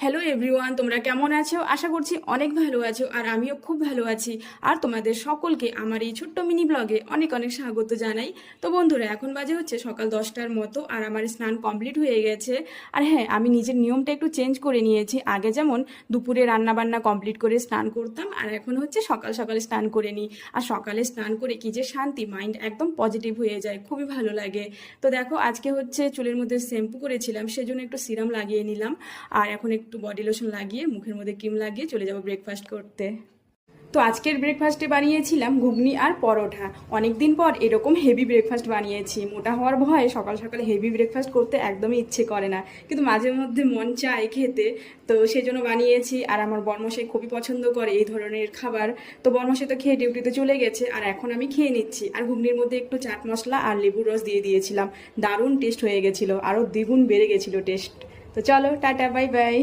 Hello everyone, তোমরা কেমন আছো? আশা করছি অনেক ভালো আছো, আর আমিও খুব ভালো আছি। আর তোমাদের সকলকে আমার এই ছোট্ট মিনি ব্লগে অনেক অনেক স্বাগত জানাই। তো বন্ধুরা, এখন বাজে হচ্ছে সকাল 10টার মতো, আর আমার স্নান কমপ্লিট হয়ে গেছে। আর হ্যাঁ, আমি নিজের নিয়মটা একটু চেঞ্জ করে নিয়েছি। আগে যেমন দুপুরে রান্না বান্না কমপ্লিট করে স্নান করতাম, আর এখন হচ্ছে সকাল সকালে স্নান করে নিই। আর সকালে স্নান করে কি যে শান্তি, মাইন্ড একদম পজিটিভ হয়ে যায়, খুবই ভালো লাগে। তো দেখো, আজকে হচ্ছে চুলের মধ্যে শ্যাম্পু করেছিলাম, সেজন্য একটু সিরাম লাগিয়ে নিলাম। আর এখন একটু বডি লোশন লাগিয়ে মুখের মধ্যে ক্রিম লাগিয়ে চলে যাব ব্রেকফাস্ট করতে। তো আজকের ব্রেকফাস্টে বানিয়েছিলাম ঘুগনি আর পরোটা। অনেক দিন পর এরকম হেভি ব্রেকফাস্ট বানিয়েছি। মোটা হওয়ার ভয়ে সকাল সকালে হেভি ব্রেকফাস্ট করতে একদমই ইচ্ছে করে না, কিন্তু মাঝে মধ্যে মন চায় খেতে। তো সেজন্য বানিয়েছি, আর আমার বর্মশাই খুবই পছন্দ করে এই ধরনের খাবার। তো বর্মশাই তো খেয়ে ডিউটিতে চলে গেছে, আর এখন আমি খেয়ে নিচ্ছি। আর ঘুগনির মধ্যে একটু চাট মশলা আর লেবুর রস দিয়ে দিয়েছিলাম। দারুণ টেস্ট হয়ে গেছিলো, আরও দ্বিগুণ বেড়ে গেছিলো টেস্ট। তো চলো, টাটা, বাই বাই।